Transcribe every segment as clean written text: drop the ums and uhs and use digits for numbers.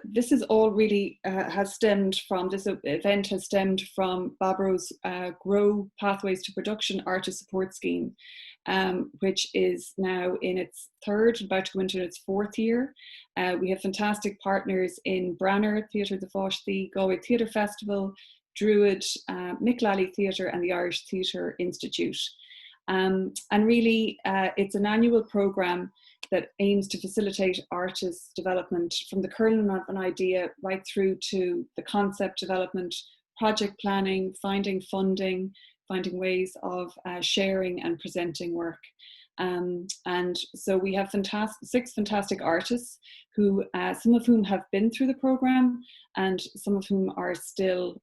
this is all really has stemmed from, this event has stemmed from Baboró's Grow Pathways to Production Artist Support Scheme, which is now in its third, about to go into its fourth year. We have fantastic partners in Branar Téater de Pháistí, Galway Theatre Festival, Druid, Mick, Lally Theatre and the Irish Theatre Institute. And really it's an annual programme that aims to facilitate artists' development from the kernel of an idea right through to the concept development, project planning, finding funding, finding ways of sharing and presenting work. And so we have six fantastic artists who, some of whom have been through the programme and some of whom are still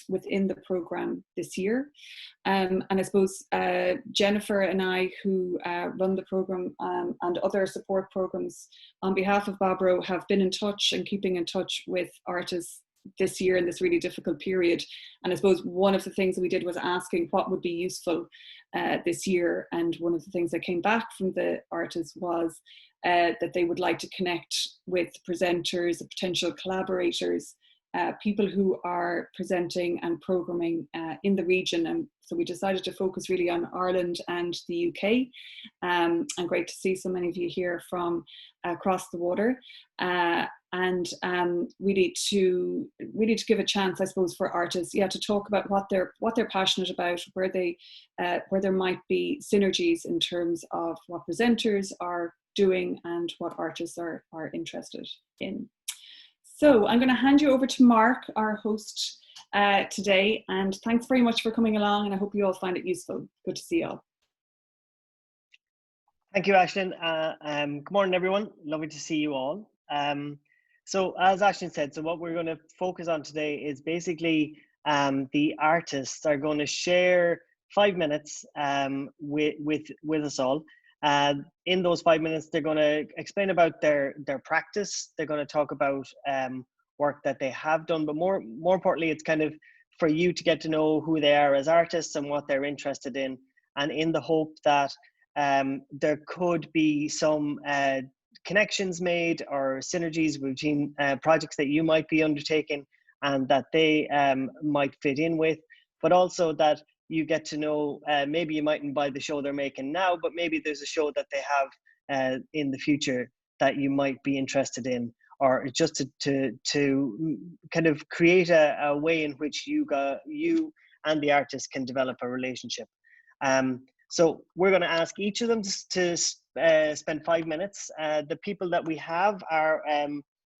within the programme this year. And I suppose Jennifer and I, who run the programme and other support programmes on behalf of Baboró, have been in touch and keeping in touch with artists this year in this really difficult period. And I suppose one of the things that we did was asking what would be useful this year, and one of the things that came back from the artists was that they would like to connect with presenters, potential collaborators, people who are presenting and programming in the region. And so we decided to focus really on Ireland and the UK. And great to see so many of you here from across the water. And really to give a chance, I suppose, for artists, to talk about what they're passionate about, where there might be synergies in terms of what presenters are doing and what artists are interested in. So I'm going to hand you over to Mark, our host today, and thanks very much for coming along, and I hope you all find it useful. Good to see you all. Thank you, Aisling. Good morning, everyone. Lovely to see you all. So as Aisling said, so what we're going to focus on today is basically the artists are going to share 5 minutes with us all. In those 5 minutes, they're going to explain about their practice. They're going to talk about work that they have done, but more importantly, it's kind of for you to get to know who they are as artists and what they're interested in, and in the hope that there could be some connections made or synergies between projects that you might be undertaking and that they might fit in with, but also that you get to know, maybe you mightn't buy the show they're making now, but maybe there's a show that they have in the future that you might be interested in, or just to kind of create a way in which you and the artist can develop a relationship. So we're going to ask each of them to spend 5 minutes. The people that we have are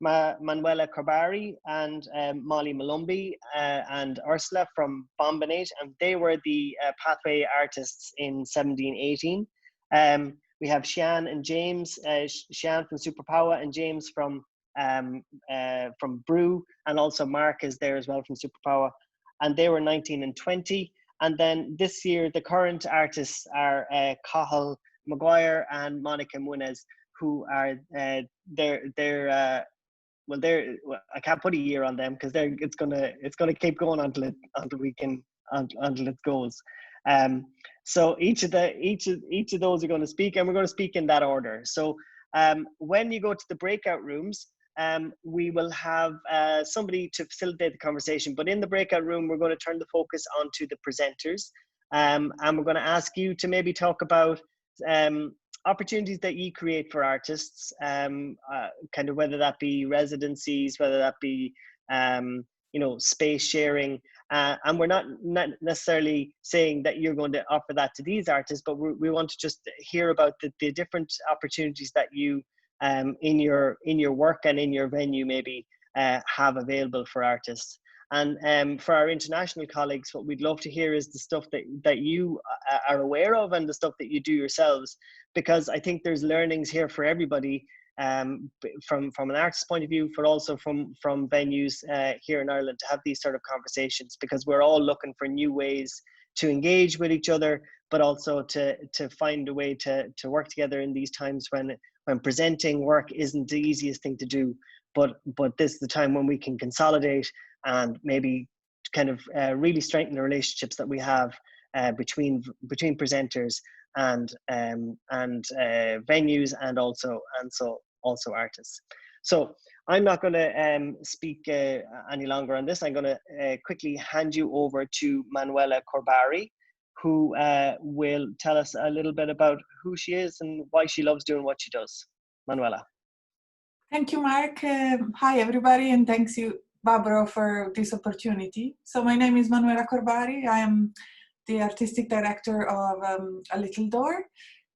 Manuela Corbari and Molly Malumbi and Ursula from Bombinate, and they were the pathway artists in 1718. We have Shan and James, Shan from Superpower and James from Brew, and also Mark is there as well from Superpower, and they were 19 and 20. And then this year, the current artists are Cathal Mcguire and Monica Munoz, who are well, I can't put a year on them because it's gonna keep going until it goes. So each of those are going to speak, and we're going to speak in that order. So when you go to the breakout rooms, we will have somebody to facilitate the conversation. But in the breakout room, we're going to turn the focus onto the presenters, and we're going to ask you to maybe talk about opportunities that you create for artists, kind of whether that be residencies, whether that be space sharing, and we're not necessarily saying that you're going to offer that to these artists, but we want to just hear about the different opportunities that you in your work and in your venue maybe have available for artists. And for our international colleagues, what we'd love to hear is the stuff that you are aware of and the stuff that you do yourselves, because I think there's learnings here for everybody, from an artist's point of view, but also from venues here in Ireland, to have these sort of conversations, because we're all looking for new ways to engage with each other, but also to find a way to work together in these times when presenting work isn't the easiest thing to do, but this is the time when we can consolidate and maybe kind of really strengthen the relationships that we have between presenters and venues and also artists. So I'm not going to speak any longer on this. I'm going to quickly hand you over to Manuela Corbari, who will tell us a little bit about who she is and why she loves doing what she does. Manuela. Thank you, Mark. Hi, everybody, and thanks you, Baboró, for this opportunity. So my name is Manuela Corbari. I am the artistic director of A Little Door.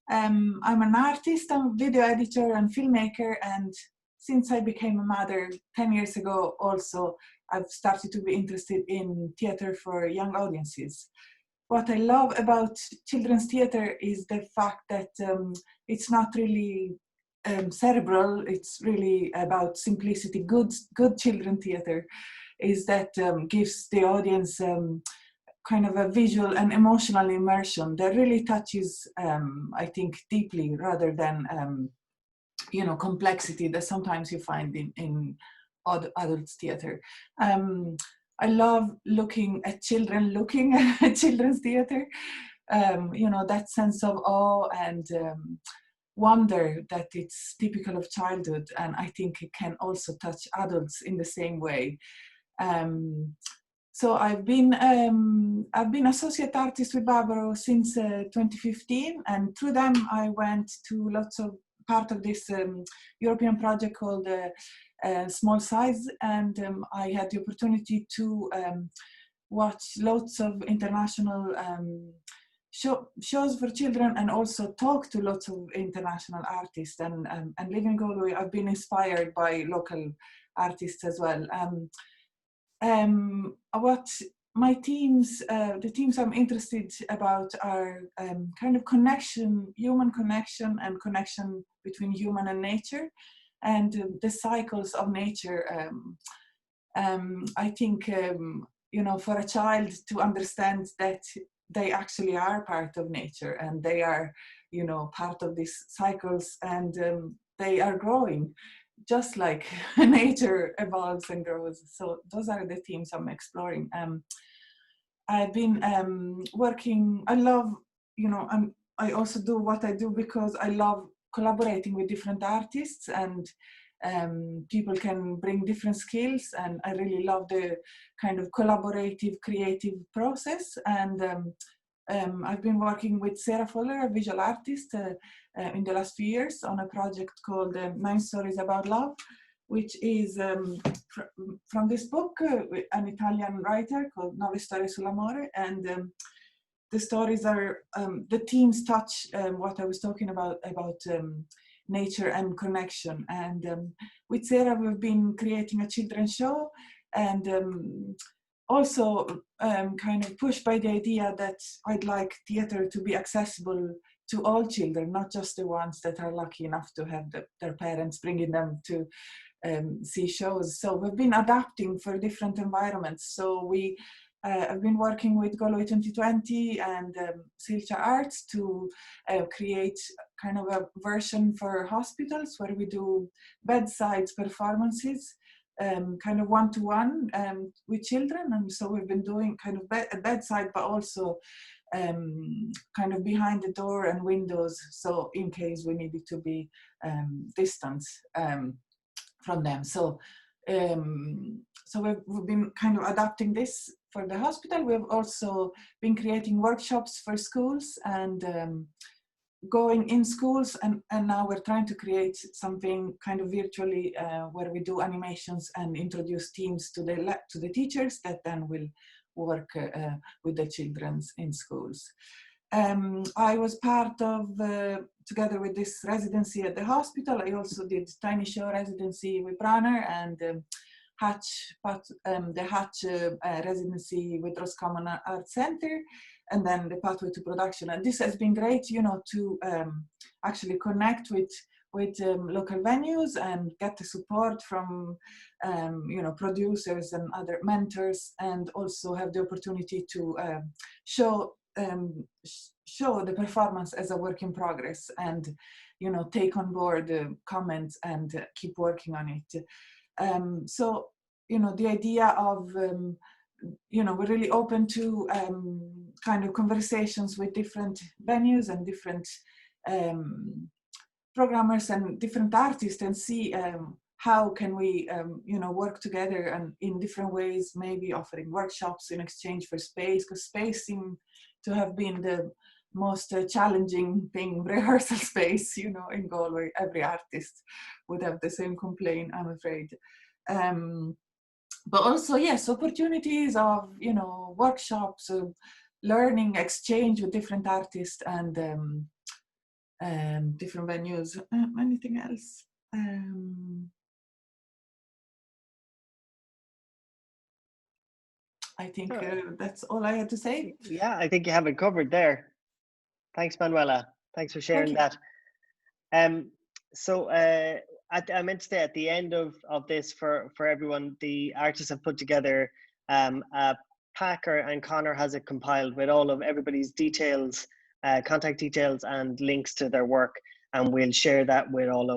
I'm an artist, I'm a video editor and filmmaker, and since I became a mother 10 years ago also, I've started to be interested in theater for young audiences. What I love about children's theater is the fact that it's not really cerebral, it's really about simplicity. Good children theater is that gives the audience kind of a visual and emotional immersion that really touches, I think, deeply rather than, you know, complexity that sometimes you find in adults theater. I love looking at children looking at children's theater, you know, that sense of awe and wonder that it's typical of childhood, and I think it can also touch adults in the same way. So I've been associate artist with Baboró since 2015, and through them I went to lots of part of this European project called Small Size, and I had the opportunity to watch lots of international shows for children and also talk to lots of international artists, and living in Galway, I've been inspired by local artists as well. What my teams, the teams I'm interested about are kind of connection, human connection and connection between human and nature, and the cycles of nature. I think, you know, for a child to understand that they actually are part of nature and they are, you know, part of these cycles, and they are growing just like nature evolves and grows. So those are the themes I'm exploring. I've been working, I love, you know, I also do what I do because I love collaborating with different artists, and people can bring different skills, and I really love the kind of collaborative creative process. And I've been working with Sarah Fuller, a visual artist, in the last few years on a project called 9 Stories About Love, which is from this book, an Italian writer called 9 Storie sull'amore, and the stories are, the themes touch what I was talking about nature and connection. And with Sarah, we've been creating a children's show, and also kind of pushed by the idea that I'd like theater to be accessible to all children, not just the ones that are lucky enough to have their parents bringing them to see shows. So we've been adapting for different environments. So we have been working with Galway 2020 and Silcha Arts to create kind of a version for hospitals where we do bedside performances, kind of one-to-one with children. And so we've been doing kind of bedside, but also kind of behind the door and windows, so in case we needed to be distant from them. So we've been kind of adapting this for the hospital. We've also been creating workshops for schools and going in schools, and now we're trying to create something kind of virtually where we do animations and introduce teams to the teachers that then will work with the children in schools. I was part of, together with this residency at the hospital, I also did tiny show residency with Branar, and the Hatch residency with Roscommon Art Centre, and then the Pathway to Production. And this has been great, you know, to actually connect with local venues and get the support from you know, producers and other mentors, and also have the opportunity to show the performance as a work in progress, and, you know, take on board comments and keep working on it. So, you know, the idea of you know, we're really open to kind of conversations with different venues and different programmers and different artists, and see how can we, work together and in different ways, maybe offering workshops in exchange for space, because space seemed to have been the most challenging thing, rehearsal space, in Galway. Every artist would have the same complaint, I'm afraid. But also, yes, opportunities of, workshops, learning, exchange with different artists and different venues. Anything else? I think that's all I had to say. Yeah, I think you have it covered there. Thanks, Manuela. Thanks for sharing that. So I meant to say at the end of this for everyone, the artists have put together a pack, and Connor has it compiled with all of everybody's details, contact details and links to their work, and we'll share that with all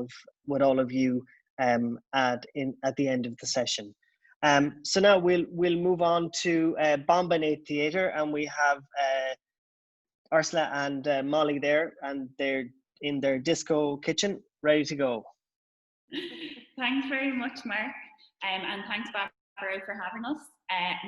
of you at the end of the session. So now we'll move on to Baboró Theatre, and we have Ursula and Molly there, and they're in their disco kitchen, ready to go. Thanks very much, Mark, and thanks, Baboró, for having us.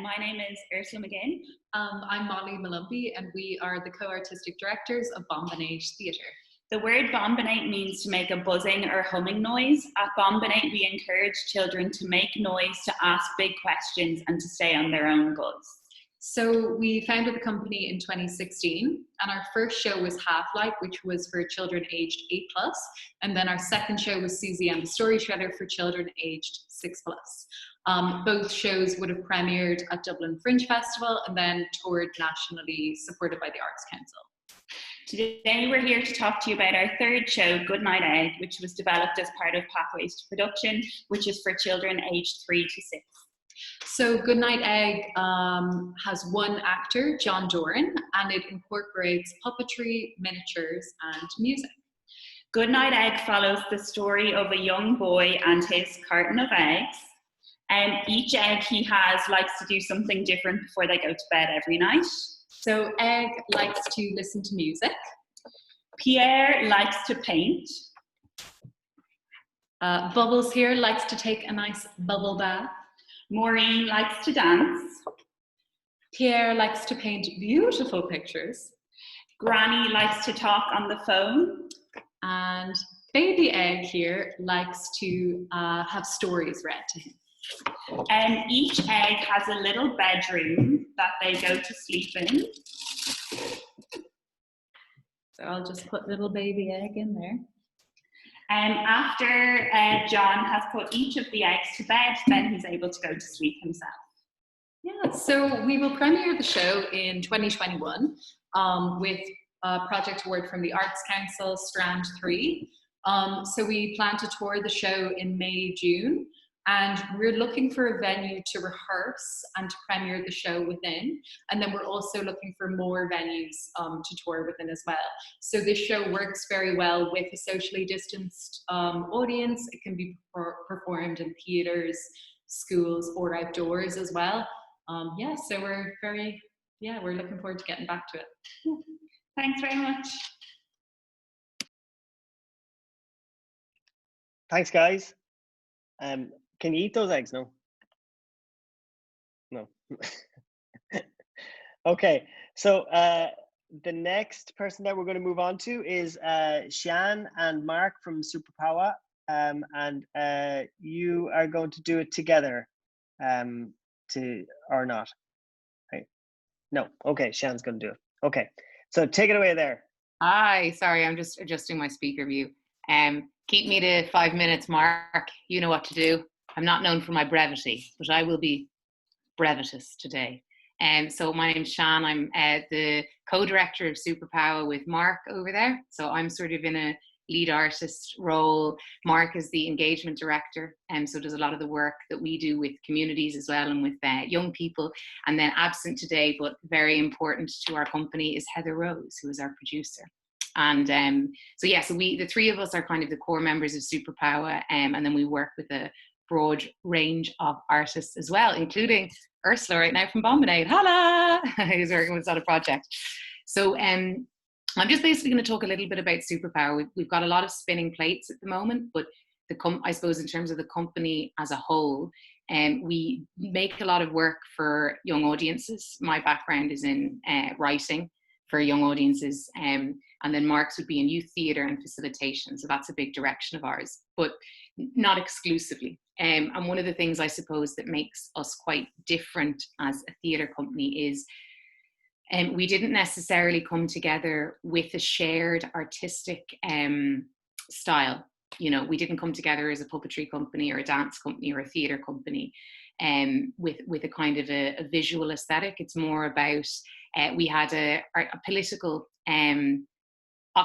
My name is Ursula McGinn. I'm Molly Malumbi, and we are the co-artistic directors of Baboró Theatre. The word bombinate means to make a buzzing or humming noise. At Bombinate, we encourage children to make noise, to ask big questions, and to stay on their own goods. So we founded the company in 2016, and our first show was Half Light, which was for children aged 8+, and then our second show was Susie and the Story Shredder for children aged 6+. Both shows would have premiered at Dublin Fringe Festival and then toured nationally, supported by the Arts Council. Today we're here to talk to you about our third show, Goodnight Egg, which was developed as part of Pathways to Production, which is for children aged 3 to 6. So Goodnight Egg has one actor, John Doran, and it incorporates puppetry, miniatures, and music. Goodnight Egg follows the story of a young boy and his carton of eggs. Each egg he has likes to do something different before they go to bed every night. So Egg likes to listen to music. Pierre likes to paint. Bubbles here likes to take a nice bubble bath. Maureen likes to dance. Pierre likes to paint beautiful pictures. Granny likes to talk on the phone. And baby Egg here likes to have stories read to him. Each egg has a little bedroom that they go to sleep in. So I'll just put little baby Egg in there. After John has put each of the eggs to bed, then he's able to go to sleep himself. Yeah, so we will premiere the show in 2021 with a project award from the Arts Council, Strand 3. So we plan to tour the show in May, June. And we're looking for a venue to rehearse and to premiere the show within. And then we're also looking for more venues to tour within as well. So this show works very well with a socially distanced audience. It can be performed in theatres, schools, or outdoors as well. So we're looking forward to getting back to it. Thanks very much. Thanks, guys. Can you eat those eggs? No. Okay, so the next person that we're going to move on to is Shan and Mark from Superpower, and you are going to do it together, or not? Right? No. Okay, Shan's going to do it. Okay, so take it away there. Hi, sorry, I'm just adjusting my speaker view. Keep me to 5 minutes, Mark. You know what to do. I'm not known for my brevity, but I will be brevitous today. So my name's Shan. I'm the co-director of Superpower with Mark over there. So I'm sort of in a lead artist role. Mark is the engagement director, and so does a lot of the work that we do with communities as well and with young people. And then absent today, but very important to our company, is Heather Rose, who is our producer. And so we, the three of us, are kind of the core members of Superpower, and then we work with a broad range of artists as well, including Ursula right now from Bombinate. Hola! Who's working with us on a project. So I'm just basically going to talk a little bit about Superpower. We've got a lot of spinning plates at the moment, but I suppose in terms of the company as a whole, we make a lot of work for young audiences. My background is in writing for young audiences, and then Mark's would be in youth theatre and facilitation. So that's a big direction of ours, but not exclusively. And one of the things I suppose that makes us quite different as a theatre company is we didn't necessarily come together with a shared artistic style. You know, we didn't come together as a puppetry company or a dance company or a theatre company with a kind of a visual aesthetic. It's more about, we had a political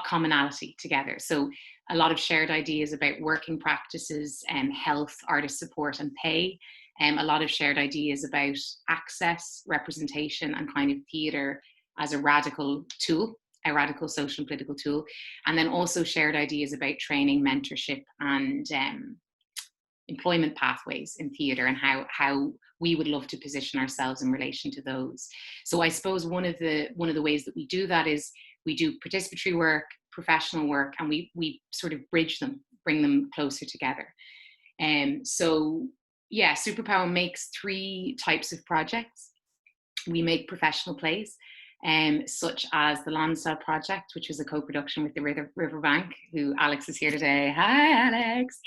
commonality together. So a lot of shared ideas about working practices and health, artist support and pay. A lot of shared ideas about access, representation and kind of theatre as a radical tool, a radical social and political tool. And then also shared ideas about training, mentorship and employment pathways in theatre and how we would love to position ourselves in relation to those. So I suppose one of the ways that we do that is we do participatory work, professional work, and we sort of bridge them, bring them closer together. So yeah, Superpower makes 3 types of projects. We make professional plays, such as the Lonsdale project, which was a co-production with the Riverbank, who Alex is here today. Hi, Alex.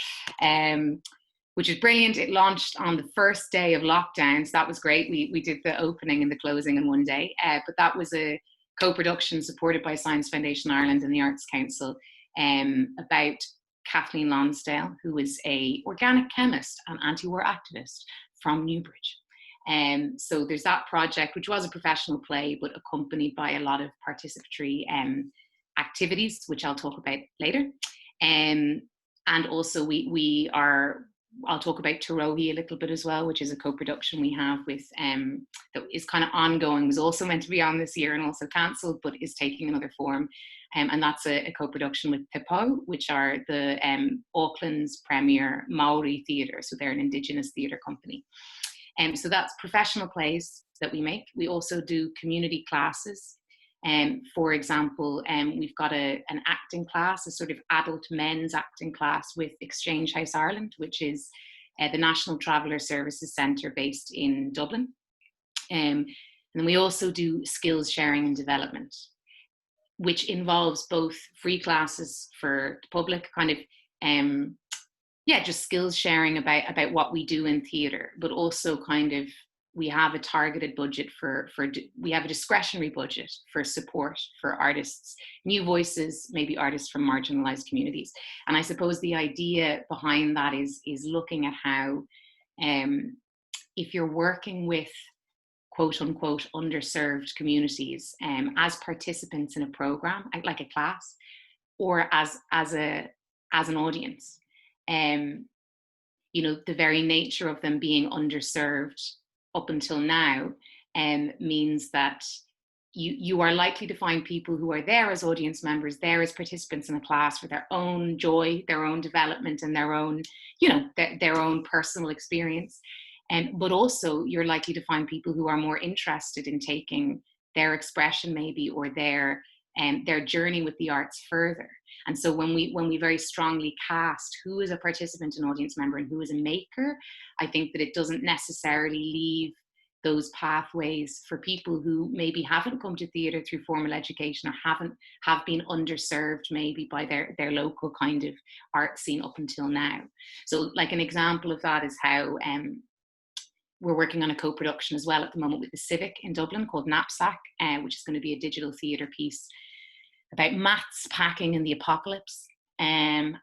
Which is brilliant. It launched on the first day of lockdown, so that was great. We did the opening and the closing in one day, but that was a co-production supported by Science Foundation Ireland and the Arts Council about Kathleen Lonsdale, who is a organic chemist and anti-war activist from Newbridge. So there's that project, which was a professional play, but accompanied by a lot of participatory activities, which I'll talk about later. And also I'll talk about Tarohi a little bit as well, which is a co-production we have with, that is kind of ongoing, was also meant to be on this year and also cancelled, but is taking another form. And that's a co-production with Pique, which are the Auckland's premier Maori theatre. So they're an Indigenous theatre company. So that's professional plays that we make. We also do community classes. For example, we've got an acting class, a sort of adult men's acting class with Exchange House Ireland, which is the National Traveller Services Centre based in Dublin. And then we also do skills sharing and development, which involves both free classes for the public, kind of, just skills sharing about what we do in theatre, but also kind of, we have a targeted budget we have a discretionary budget for support for artists, new voices, maybe artists from marginalized communities. And I suppose the idea behind that is looking at how, if you're working with quote unquote underserved communities as participants in a program, like a class, or as an audience, the very nature of them being underserved up until now means that you are likely to find people who are there as audience members, there as participants in a class for their own joy, their own development and their own, their own personal experience. But also you're likely to find people who are more interested in taking their expression maybe, or their journey with the arts further. And so when we very strongly cast who is a participant and audience member and who is a maker, I think that it doesn't necessarily leave those pathways for people who maybe haven't come to theatre through formal education or have been underserved maybe by their local kind of art scene up until now. So like an example of that is how we're working on a co-production as well at the moment with the Civic in Dublin called Knapsack, which is going to be a digital theatre piece about maths packing in the apocalypse. And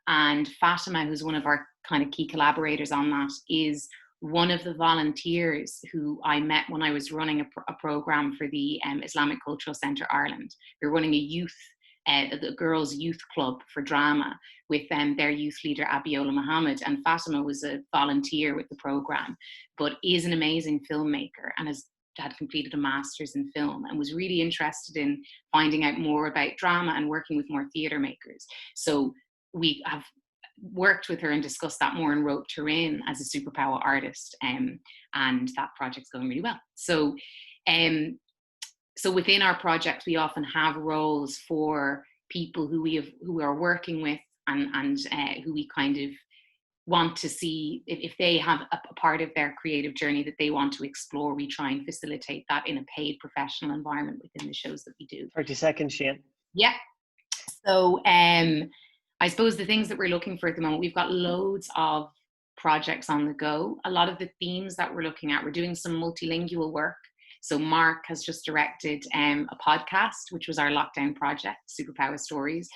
Fatima, who's one of our kind of key collaborators on that, is one of the volunteers who I met when I was running a program for the Islamic Cultural Centre Ireland. We were running the girls' youth club for drama with their youth leader Abiola Muhammad, and Fatima was a volunteer with the program, but is an amazing filmmaker and had completed a master's in film and was really interested in finding out more about drama and working with more theatre makers. So we have worked with her and discussed that more and roped her in as a Superpower artist, and that project's going really well. So within our project, we often have roles for people who we are working with and who we kind of want to see, if they have a part of their creative journey that they want to explore, we try and facilitate that in a paid professional environment within the shows that we do. 30 seconds, Shan. Yeah. So I suppose the things that we're looking for at the moment, we've got loads of projects on the go. A lot of the themes that we're looking at, we're doing some multilingual work. So Mark has just directed a podcast, which was our lockdown project, Superpower Stories,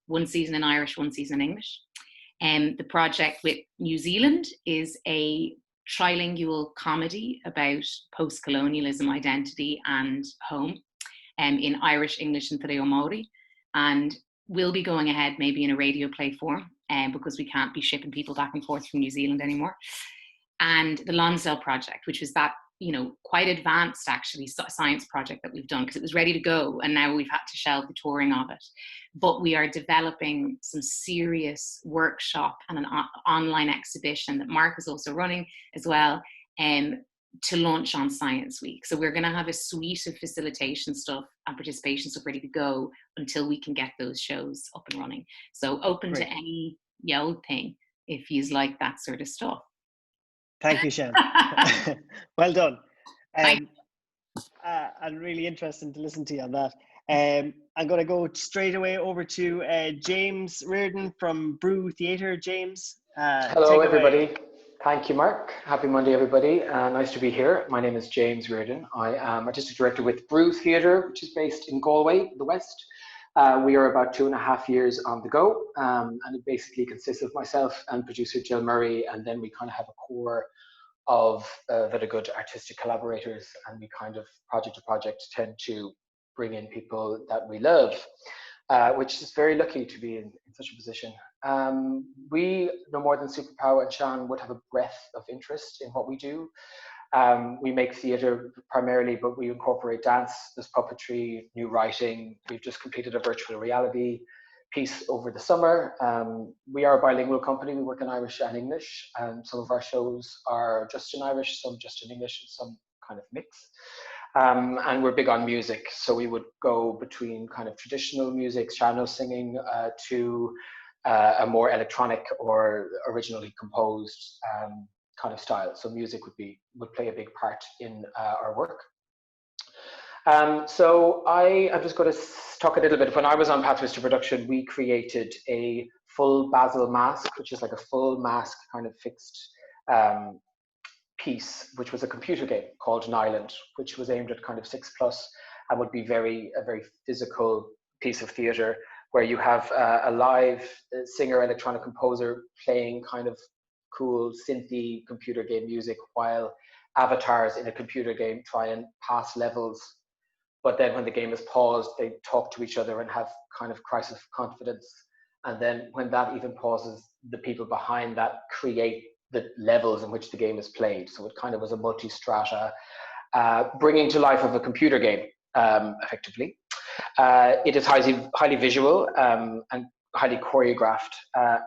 1 season in Irish, 1 season in English. The project with New Zealand is a trilingual comedy about post-colonialism, identity and home in Irish, English and Te Reo Māori. And we'll be going ahead maybe in a radio play form because we can't be shipping people back and forth from New Zealand anymore. And the Lonsdale project, which was that, you know, quite advanced actually science project that we've done because it was ready to go and now we've had to shelve the touring of it. But we are developing some serious workshop and an online exhibition that Mark is also running as well to launch on Science Week. So we're going to have a suite of facilitation stuff and participation stuff ready to go until we can get those shows up and running. So open to any old thing if you like that sort of stuff. Thank you, Shan. Well done. And really interesting to listen to you on that. I'm going to go straight away over to James Reardon from Brew Theatre. James. Hello, everybody. Thank you, Mark. Happy Monday, everybody. Nice to be here. My name is James Reardon. I am Artistic Director with Brew Theatre, which is based in Galway, the West. We are about 2.5 years on the go, and it basically consists of myself and producer Jill Murray, and then we kind of have a core of very good artistic collaborators, and we kind of project to project tend to bring in people that we love, which is very lucky to be in such a position. We, no more than Superpower and Shan, would have a breadth of interest in what we do. We make theatre primarily, but we incorporate dance, there's puppetry, new writing. We've just completed a virtual reality piece over the summer. We are a bilingual company. We work in Irish and English, and some of our shows are just in Irish, some just in English, and some kind of mix. And we're big on music, so we would go between kind of traditional music, Shano singing, to a more electronic or originally composed kind of style. So music would play a big part in our work. So I'm just going to talk a little bit. When I was on Pathways to Production, we created a full basil mask, which is like a full mask kind of fixed piece, which was a computer game called Nyland, which was aimed at kind of 6+ and would be a very physical piece of theatre where you have a live singer, electronic composer playing kind of cool synthy computer game music while avatars in a computer game try and pass levels. But then when the game is paused, they talk to each other and have kind of crisis of confidence. And then when that even pauses, the people behind that create the levels in which the game is played. So it kind of was a multi-strata bringing to life of a computer game, effectively. It is highly visual and highly choreographed.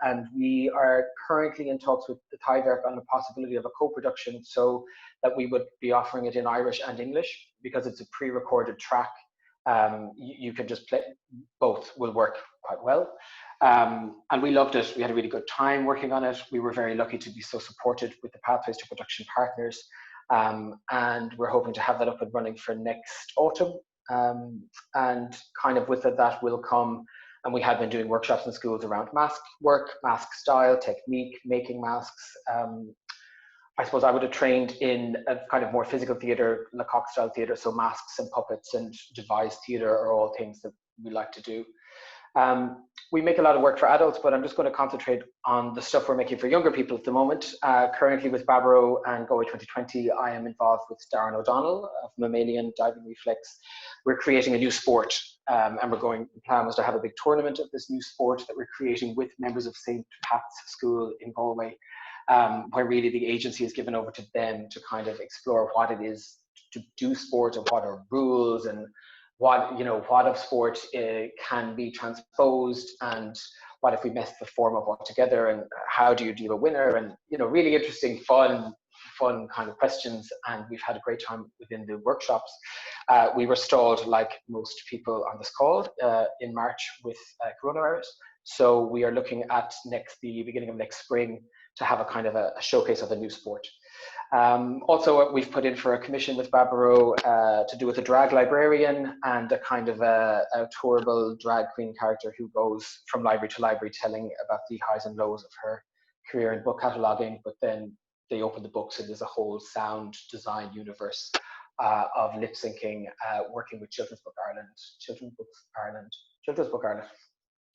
And we are currently in talks with the Tyverk on the possibility of a co-production so that we would be offering it in Irish and English because it's a pre-recorded track. You can just play, both will work quite well. And we loved it. We had a really good time working on it. We were very lucky to be so supported with the Pathways to Production partners. And we're hoping to have that up and running for next autumn. And kind of with it, that will come, and we have been doing workshops in schools around mask work, mask style, technique, making masks. I suppose I would have trained in a kind of more physical theatre, Lecoq style theatre, so masks and puppets and devised theatre are all things that we like to do. We make a lot of work for adults, but I'm just going to concentrate on the stuff we're making for younger people at the moment. Currently with Baboró and Galway 2020, I am involved with Darren O'Donnell of Mammalian Diving Reflex. We're creating a new sport, and the plan was to have a big tournament of this new sport that we're creating with members of St. Pat's School in Galway, where really the agency is given over to them to kind of explore what it is to do sport and what are rules and what of sport can be transposed and what if we mess the form up altogether and how do you deal a winner and really interesting fun kind of questions, and we've had a great time within the workshops. We were stalled like most people on this call in March with coronavirus, So we are looking at the beginning of next spring to have a kind of a showcase of a new sport. Also, we've put in for a commission with Baboró to do with a drag librarian and a kind of a tourable drag queen character who goes from library to library telling about the highs and lows of her career in book cataloguing, but then they open the books and there's a whole sound design universe of lip syncing, working with Children's Book Ireland,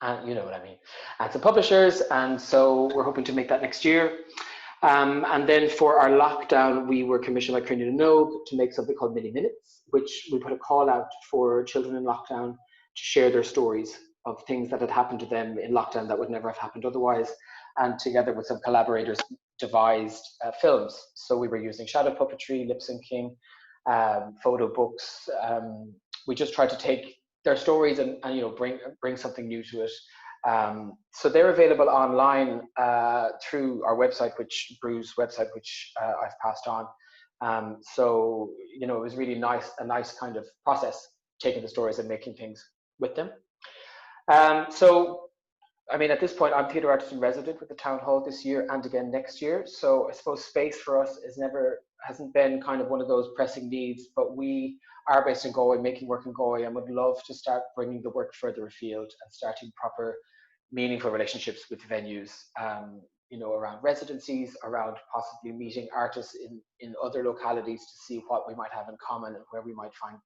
and you know what I mean, and some publishers, and so we're hoping to make that next year. And then for our lockdown, we were commissioned by Kernel to make something called Mini Minutes, which we put a call out for children in lockdown to share their stories of things that had happened to them in lockdown that would never have happened otherwise, and together with some collaborators devised films. So we were using shadow puppetry, lip syncing, photo books. We just tried to take their stories and you know, bring something new to it. So they're available online through our website, Brew's website, which I've passed on. So you know, it was really a nice kind of process, taking the stories and making things with them. So I mean, at this point, I'm theatre artist in resident with the Town Hall this year and again next year. So I suppose space for us hasn't been kind of one of those pressing needs, but we are based in Galway, making work in Galway, and would love to start bringing the work further afield and starting proper, meaningful relationships with venues, you know, around residencies, around possibly meeting artists in other localities to see what we might have in common and where we might find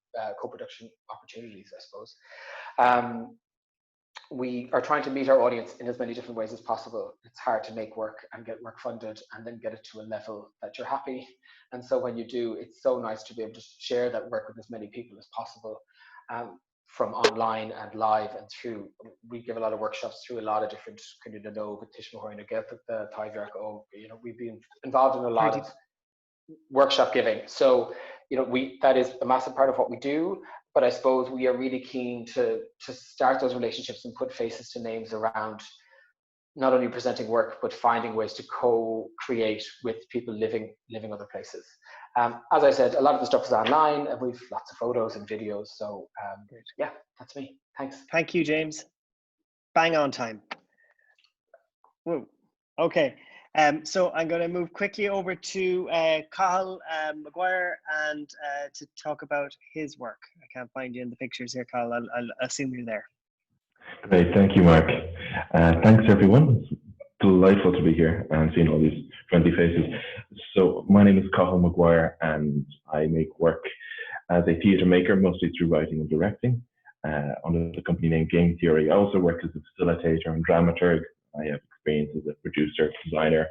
co-production opportunities, I suppose. We are trying to meet our audience in as many different ways as possible. It's hard to make work and get work funded and then get it to a level that you're happy. And so when you do, it's so nice to be able to share that work with as many people as possible, from online and live and through. We give a lot of workshops through a lot of different kind of with you know, we've been involved in a lot of workshop giving. So, you know, that is a massive part of what we do. But I suppose we are really keen to start those relationships and put faces to names around not only presenting work, but finding ways to co-create with people living other places. As I said, a lot of the stuff is online, and we've lots of photos and videos. So yeah, that's me. Thanks. Thank you, James. Bang on time. Whoa. Okay. So I'm going to move quickly over to Cathal Mcguire and to talk about his work. I can't find you in the pictures here, Cathal. I'll assume you're there. Great, thank you, Mark. Thanks, everyone. It's delightful to be here and seeing all these friendly faces. So my name is Cathal Mcguire, and I make work as a theatre maker, mostly through writing and directing, under the company name Game Theory. I also work as a facilitator and dramaturg. I have experience as a producer, designer,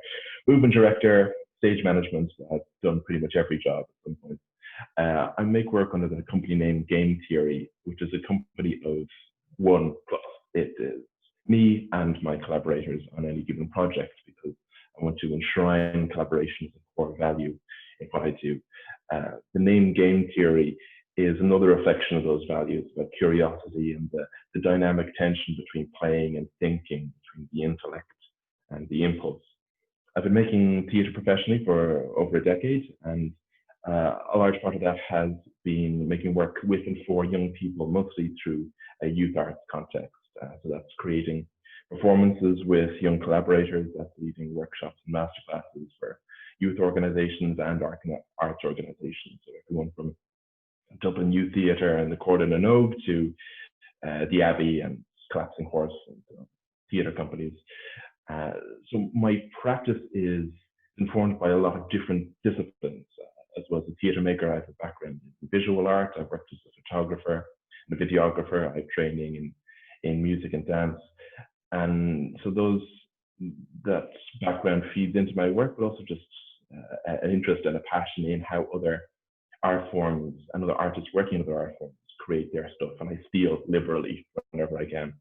movement director, stage management. I've done pretty much every job at some point. I make work under the company name Game Theory, which is a company of one plus. It is me and my collaborators on any given project, because I want to enshrine collaboration as a core value in what I do. The name Game Theory is another reflection of those values, about curiosity and the dynamic tension between playing and thinking, between the intellect and the impulse. I've been making theatre professionally for over a decade, and a large part of that has been making work with and for young people, mostly through a youth arts context. So that's creating performances with young collaborators, that's leading workshops and masterclasses for youth organisations and arts organisations. So everyone from Dublin Youth Theatre and the Reardon and Ogue to the Abbey and Collapsing Horse and theatre companies. So my practice is informed by a lot of different disciplines. As well as a theatre maker, I have a background in visual art. I've worked as a photographer and a videographer. I have training in music and dance. And so that background feeds into my work, but also just an interest and a passion in how other art forms and other artists working in other art forms create their stuff. And I steal liberally whenever I can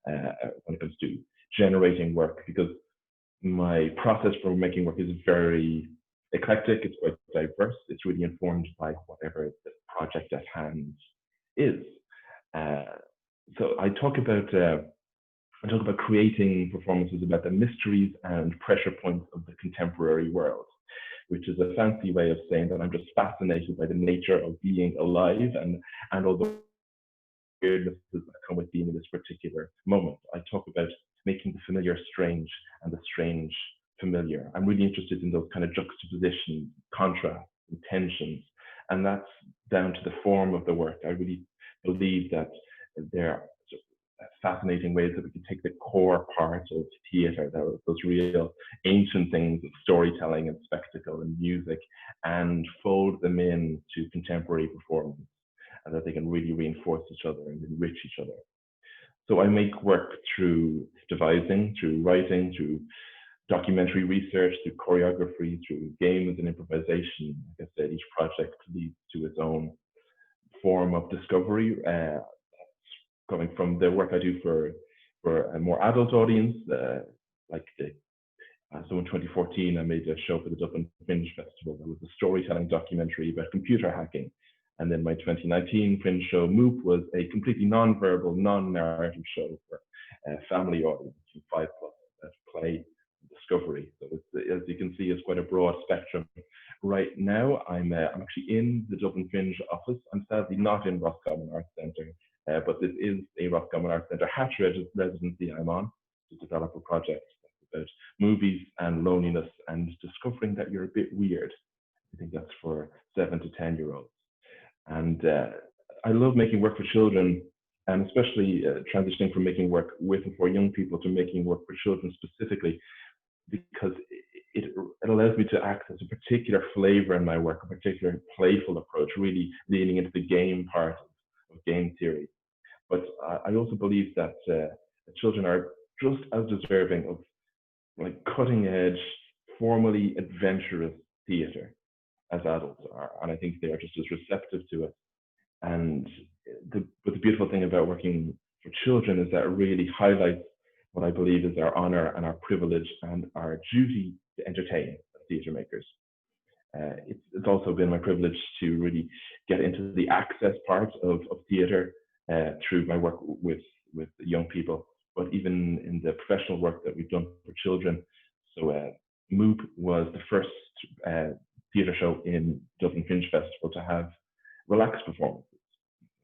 when it comes to generating work, because my process for making work is very eclectic, it's quite diverse, it's really informed by whatever the project at hand is. So I talk about creating performances about the mysteries and pressure points of the contemporary world, which is a fancy way of saying that I'm just fascinated by the nature of being alive and all the weirdnesses that come with being in this particular moment. I talk about making the familiar strange and the strange familiar. I'm really interested in those kind of juxtapositions, contrasts, and tensions, and that's down to the form of the work. I really believe that there are fascinating ways that we can take the core part of theatre, those real ancient things of storytelling and spectacle and music, and fold them into contemporary performance, and that they can really reinforce each other and enrich each other. So I make work through devising, through writing, through documentary research, through choreography, through games and improvisation. Like I said, each project leads to its own form of discovery, coming from the work I do for a more adult audience, so in 2014 I made a show for the Dublin Fringe Festival that was a storytelling documentary about computer hacking. And then my 2019 Fringe show, Moop, was a completely non-verbal, non-narrative show for a family audience, 5+, that play discovery. So it's, as you can see, it's quite a broad spectrum. Right now, I'm actually in the Dublin Fringe office. I'm sadly not in Roscommon Arts Centre, but this is a Roscommon Arts Centre hatch residency I'm on to develop a project about movies and loneliness and discovering that you're a bit weird. I think that's for 7 to 10-year-olds. And I love making work for children, and especially transitioning from making work with and for young people to making work for children specifically, because it allows me to access a particular flavor in my work, a particular playful approach, really leaning into the game part of game theory. But I also believe that children are just as deserving of like cutting edge, formally adventurous theatre as adults are, and I think they are just as receptive to it. And the beautiful thing about working for children is that it really highlights what I believe is our honor and our privilege and our duty to entertain as theatre makers. It's also been my privilege to really get into the access part of theatre through my work with young people, but even in the professional work that we've done for children. So Moop was the first theatre show in Dublin Fringe Festival to have relaxed performances.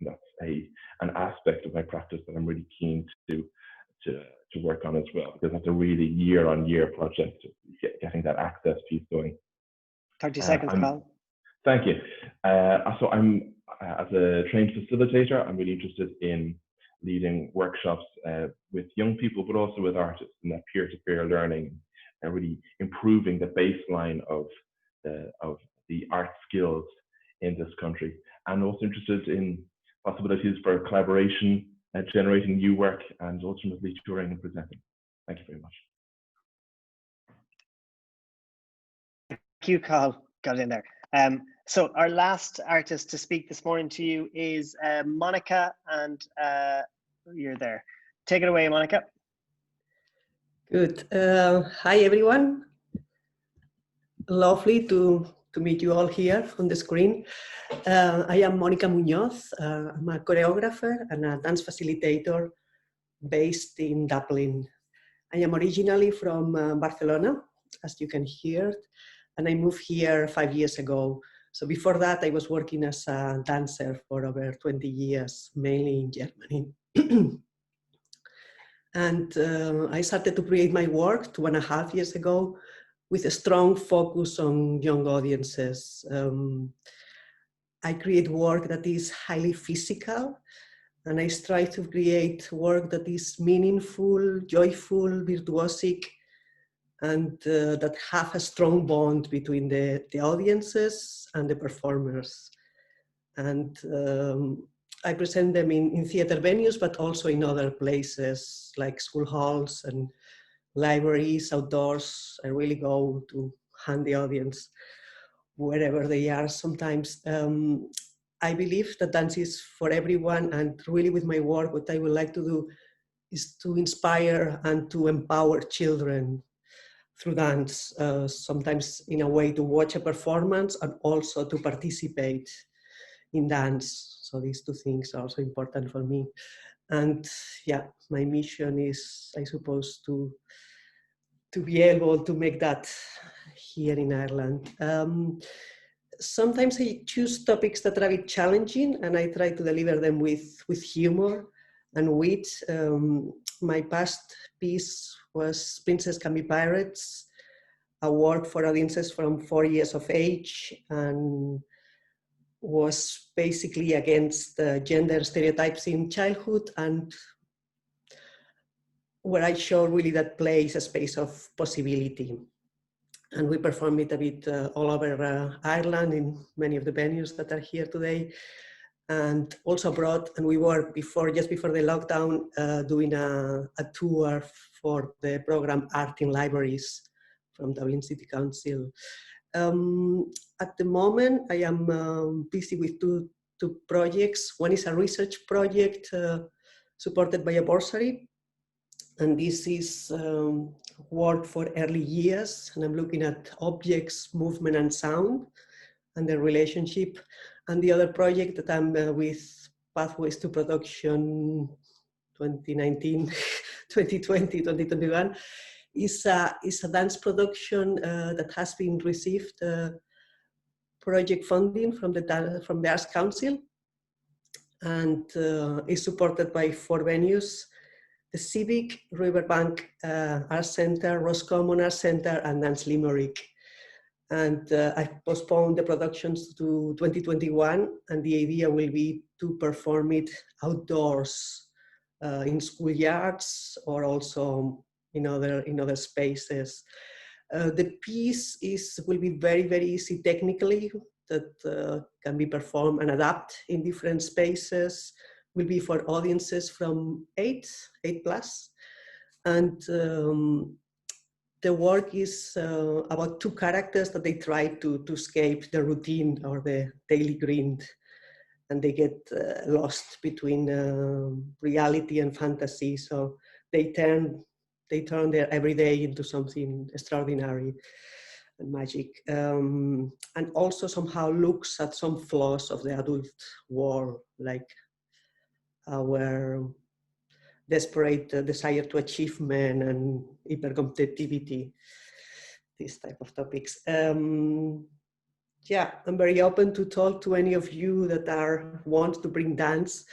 And that's an aspect of my practice that I'm really keen to work on as well, because that's a really year-on-year project, getting that access piece going. 30 seconds, Carl. Thank you. So I'm, as a trained facilitator, I'm really interested in leading workshops with young people, but also with artists, and that peer-to-peer learning, and really improving the baseline of the art skills in this country. And also interested in possibilities for collaboration, generating new work, and ultimately touring and presenting. Thank you very much. Thank you, Carl. Got it in there. So our last artist to speak this morning to you is Monica, and you're there. Take it away, Monica. Good. Hi, everyone. Lovely to meet you all here on the screen. I am Monica Munoz. I'm a choreographer and a dance facilitator based in Dublin. I am originally from Barcelona, as you can hear, and I moved here 5 years ago. So before that, I was working as a dancer for over 20 years, mainly in Germany. And I started to create my work 2.5 years ago with a strong focus on young audiences. I create work that is highly physical, and I strive to create work that is meaningful, joyful, virtuosic, and that have a strong bond between the audiences and the performers. And I present them in theater venues, but also in other places like school halls and libraries, outdoors. I really go to hand the audience wherever they are. Sometimes I believe that dance is for everyone, and really with my work, what I would like to do is to inspire and to empower children through dance, sometimes in a way to watch a performance and also to participate in dance. So these two things are also important for me. And yeah, my mission is, I suppose, to be able to make that here in Ireland. Sometimes I choose topics that are a bit challenging, and I try to deliver them with humor and wit. My past piece was Princess Can Be Pirates, a work for audiences from 4 years of age, and was basically against gender stereotypes in childhood, and where I show really that play is a space of possibility. And we perform it a bit all over Ireland in many of the venues that are here today, and also abroad. And we were just before the lockdown doing a tour for the program Art in Libraries from Dublin City Council. At the moment, I am busy with two projects. One is a research project supported by a bursary, and this is work for early years, and I'm looking at objects, movement, and sound, and their relationship. And the other project that I'm with Pathways to Production 2019, 2020, 2021, is a dance production that has been received project funding from the Arts Council, and is supported by 4 venues: the Civic, Riverbank Arts Centre, Roscommon Arts Centre, and Dance Limerick. And I've postponed the productions to 2021, and the idea will be to perform it outdoors in schoolyards or also in other spaces. The piece will be very, very easy technically, that can be performed and adapt in different spaces, will be for audiences from 8 plus. And the work is about 2 characters that they try to escape the routine or the daily grind, and they get lost between reality and fantasy. So they turn their everyday into something extraordinary and magic, and also somehow looks at some flaws of the adult world, like our desperate desire to achievement and hypercompetitivity, these type of topics. Yeah, I'm very open to talk to any of you that want to bring dance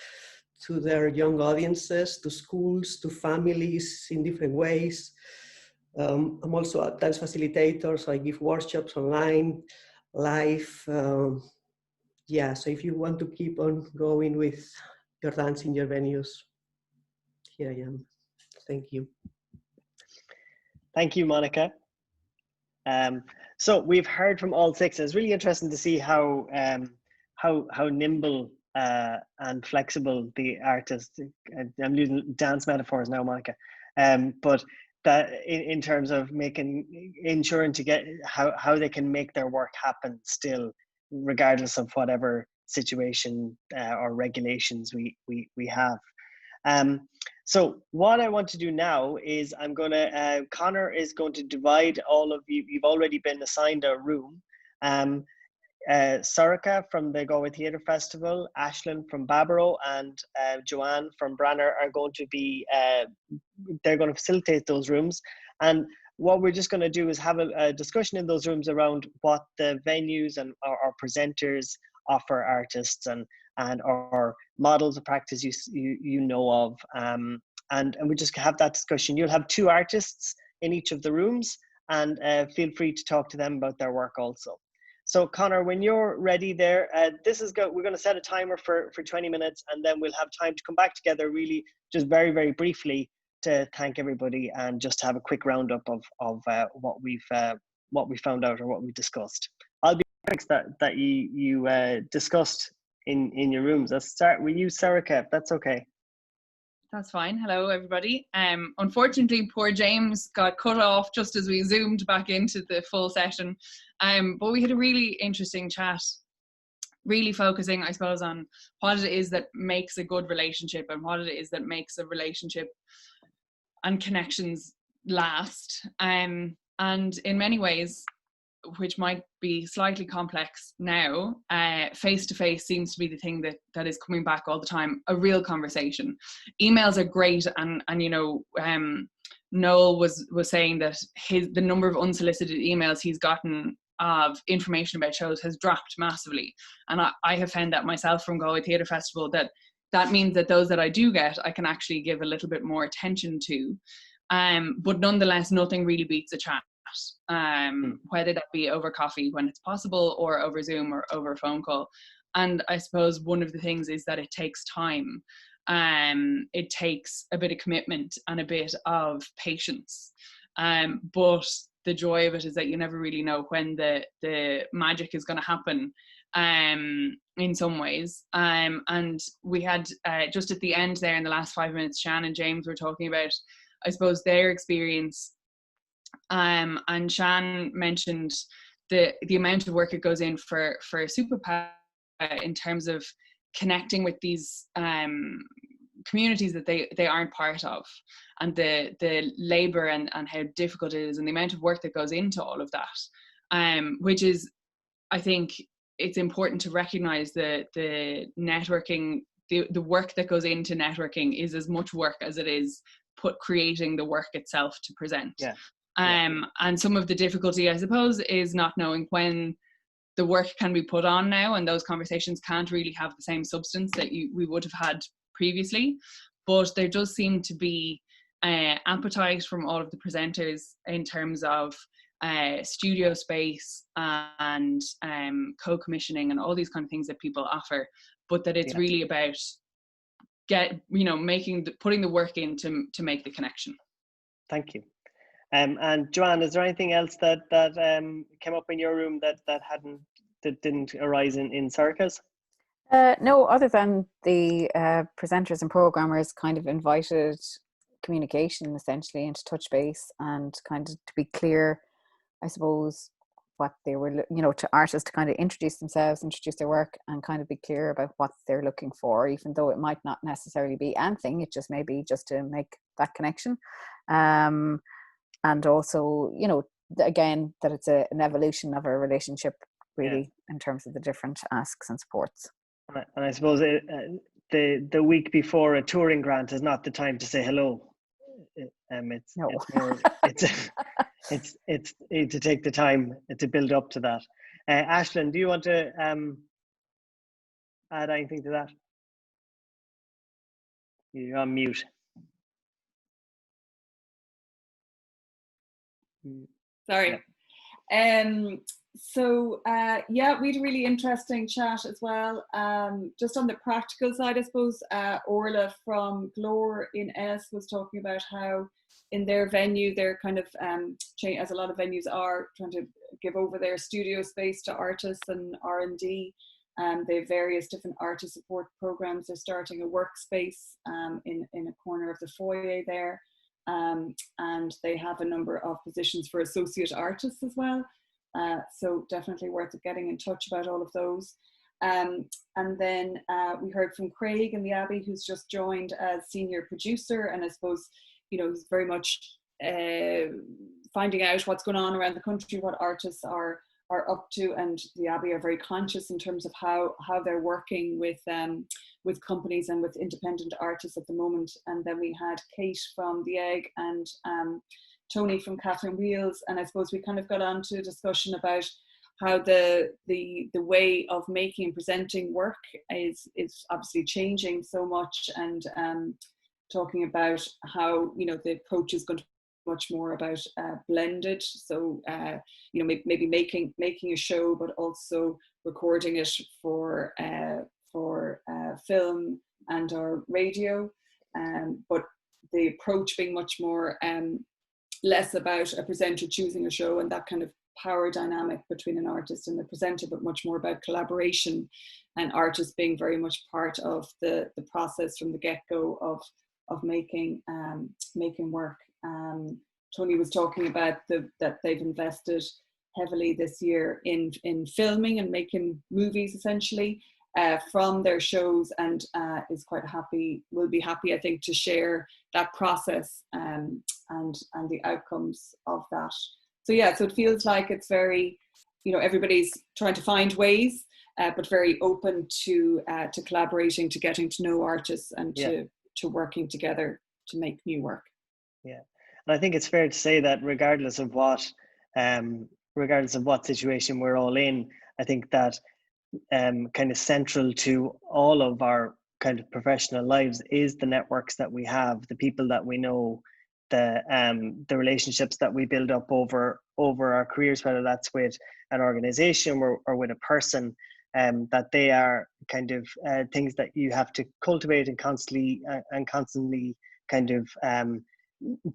to their young audiences, to schools, to families in different ways. I'm also a dance facilitator, so I give workshops online, live. Yeah, so if you want to keep on going with your dance in your venues, here I am. Thank you. Thank you, Monica. So we've heard from all 6. It's really interesting to see how nimble and flexible the artists. I'm using dance metaphors now, Monica, but that in terms of ensuring to get how they can make their work happen still, regardless of whatever situation or regulations we have. So what I want to do now is Connor is going to divide all of you. You've already been assigned a room. Sorcha from the Galway Theatre Festival, Aislinn from Baboró, and Joanne from Branar are going to be, they're going to facilitate those rooms. And what we're just going to do is have a discussion in those rooms around what the venues and our presenters offer artists and or models of practice you know of, and we just have that discussion. You'll have 2 artists in each of the rooms, and feel free to talk to them about their work also. So Connor, when you're ready there, we're going to set a timer for 20 minutes, and then we'll have time to come back together really just very, very briefly to thank everybody and just have a quick roundup of what we found out or what we discussed. I'll be that you discussed in your rooms. Let's start with you, Sorcha, if that's okay. That's fine. Hello, everybody. Unfortunately, poor James got cut off just as we zoomed back into the full session. But we had a really interesting chat, really focusing, I suppose, on what it is that makes a good relationship and what it is that makes a relationship and connections last. And in many ways, which might be slightly complex now, face-to-face seems to be the thing that is coming back all the time, a real conversation. Emails are great, and Noel was saying that the number of unsolicited emails he's gotten of information about shows has dropped massively. And I have found that myself from Galway Theatre Festival, that that means that those that I do get, I can actually give a little bit more attention to. But nonetheless, nothing really beats a chat, whether that be over coffee when it's possible, or over Zoom, or over a phone call. And I suppose one of the things is that it takes time. It takes a bit of commitment and a bit of patience. But the joy of it is that you never really know when the magic is going to happen, in some ways. And we had, just at the end there in the last 5 minutes, Shan and James were talking about, I suppose, their experience. And Shan mentioned the amount of work it goes in for Superpower, in terms of connecting with these communities that they aren't part of, and the labor and how difficult it is, and the amount of work that goes into all of that, which is, I think it's important to recognize the networking, the work that goes into networking is as much work as it is creating the work itself to present. And some of the difficulty, I suppose, is not knowing when the work can be put on now, and those conversations can't really have the same substance that we would have had previously. But there does seem to be appetite from all of the presenters in terms of studio space and co-commissioning and all these kind of things that people offer, but that it's really about putting the work in to make the connection. Thank you. And Joanne, is there anything else that came up in your room that didn't arise in Circus? No, other than the presenters and programmers kind of invited communication essentially, and to touch base and kind of to be clear, I suppose, what they were, to artists to kind of introduce themselves, introduce their work, and kind of be clear about what they're looking for, even though it might not necessarily be anything. It just may be just to make that connection. And also, again, that it's an evolution of a relationship, really, in terms of the different asks and supports. And I suppose the week before a touring grant is not the time to say hello. It's more, it's to take the time to build up to that. Aisling, do you want to add anything to that? You're on mute. Sorry. So we had a really interesting chat as well. Just on the practical side, I suppose, Orla from Glore in Ennis was talking about how in their venue they're kind of, as a lot of venues are, trying to give over their studio space to artists and R&D. They have various different artist support programs. They're starting a workspace in a corner of the foyer there. And they have a number of positions for associate artists as well. So definitely worth getting in touch about all of those. And then we heard from Craig in the Abbey, who's just joined as senior producer, and I suppose, he's very much finding out what's going on around the country, what artists are up to, and the Abbey are very conscious in terms of how they're working with companies and with independent artists at the moment. And then we had Kate from The Egg and Tony from Catherine Wheels, and I suppose we kind of got on to a discussion about how the way of making and presenting work is obviously changing so much, and talking about how the approach is going to be much more about blended, so maybe making a show but also recording it for film and or radio, but the approach being much more less about a presenter choosing a show and that kind of power dynamic between an artist and the presenter, but much more about collaboration and artists being very much part of the process from the get-go of making work. Tony was talking about that they've invested heavily this year in filming and making movies essentially from their shows, and will be happy I think to share that process and the outcomes of that. So so it feels like it's very, everybody's trying to find ways, but very open to collaborating, to getting to know artists, and to working together to make new work. Yeah, and I think it's fair to say that regardless of what situation we're all in, I think that kind of central to all of our kind of professional lives is the networks that we have, the people that we know, the relationships that we build up over our careers, whether that's with an organization or with a person, that they are kind of things that you have to cultivate and constantly kind of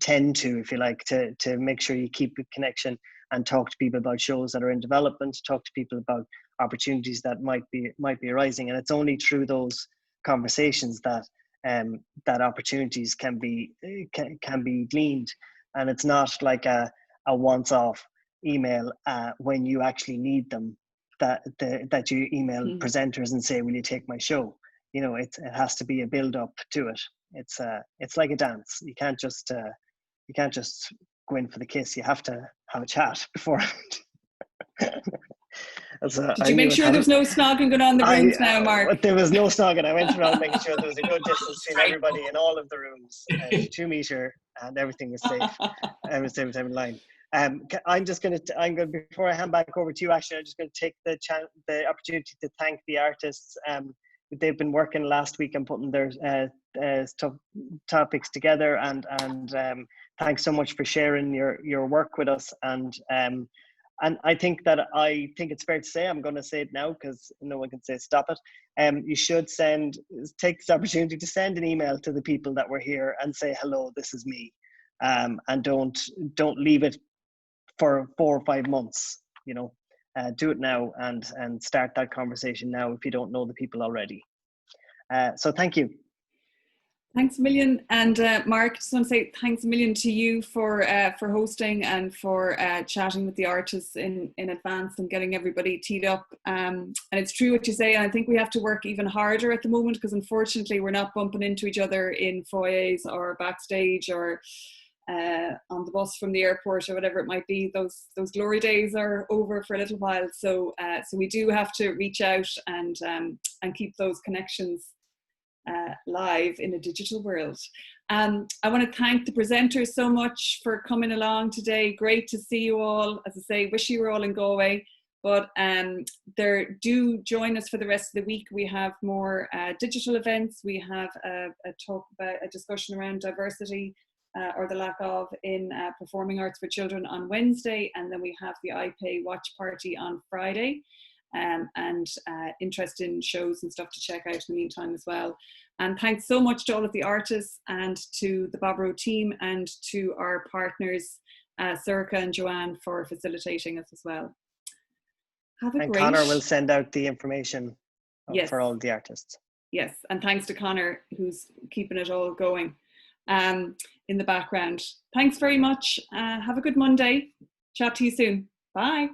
tend to, if you like, to make sure you keep a connection and talk to people about shows that are in development, talk to people about opportunities that might be arising. And it's only through those conversations that that opportunities can be gleaned. And it's not like a once-off email when you actually need them, that you email presenters and say, will you take my show? You know, it has to be a build up to it. It's like a dance. You can't just go in for the kiss. You have to have a chat beforehand. Did you make sure there was no snogging going on in the rooms now, Mark? There was no snogging. I went around making sure there was a good distance between everybody in all of the rooms, 2 meter, and everything was safe. Everything was in line. I'm going to, before I hand back over to you, actually, I'm just going to take the opportunity to thank the artists. They've been working last week and putting their topics together, and thanks so much for sharing your work with us. And I think it's fair to say, I'm going to say it now because no one can say stop it. You should take this opportunity to send an email to the people that were here and say, hello, this is me. And don't leave it for 4 or 5 months, you know. Do it now and start that conversation now if you don't know the people already. So thank you. Thanks a million. And Mark, just want to say thanks a million to you for hosting and for chatting with the artists in advance and getting everybody teed up. And it's true what you say. And I think we have to work even harder at the moment because unfortunately we're not bumping into each other in foyers or backstage or on the bus from the airport or whatever it might be. Those glory days are over for a little while. So we do have to reach out and keep those connections live in a digital world. I want to thank the presenters so much for coming along today. Great to see you all. As I say, wish you were all in Galway, but do join us for the rest of the week. We have more digital events. We have a discussion around diversity or the lack of in performing arts for children on Wednesday, and then we have the iPay watch party on Friday. And interesting shows and stuff to check out in the meantime as well. And thanks so much to all of the artists and to the Baboró team and to our partners, Circa and Joanne, for facilitating us as well. And Connor will send out the information for all the artists. Yes, and thanks to Connor, who's keeping it all going in the background. Thanks very much. Have a good Monday. Chat to you soon. Bye.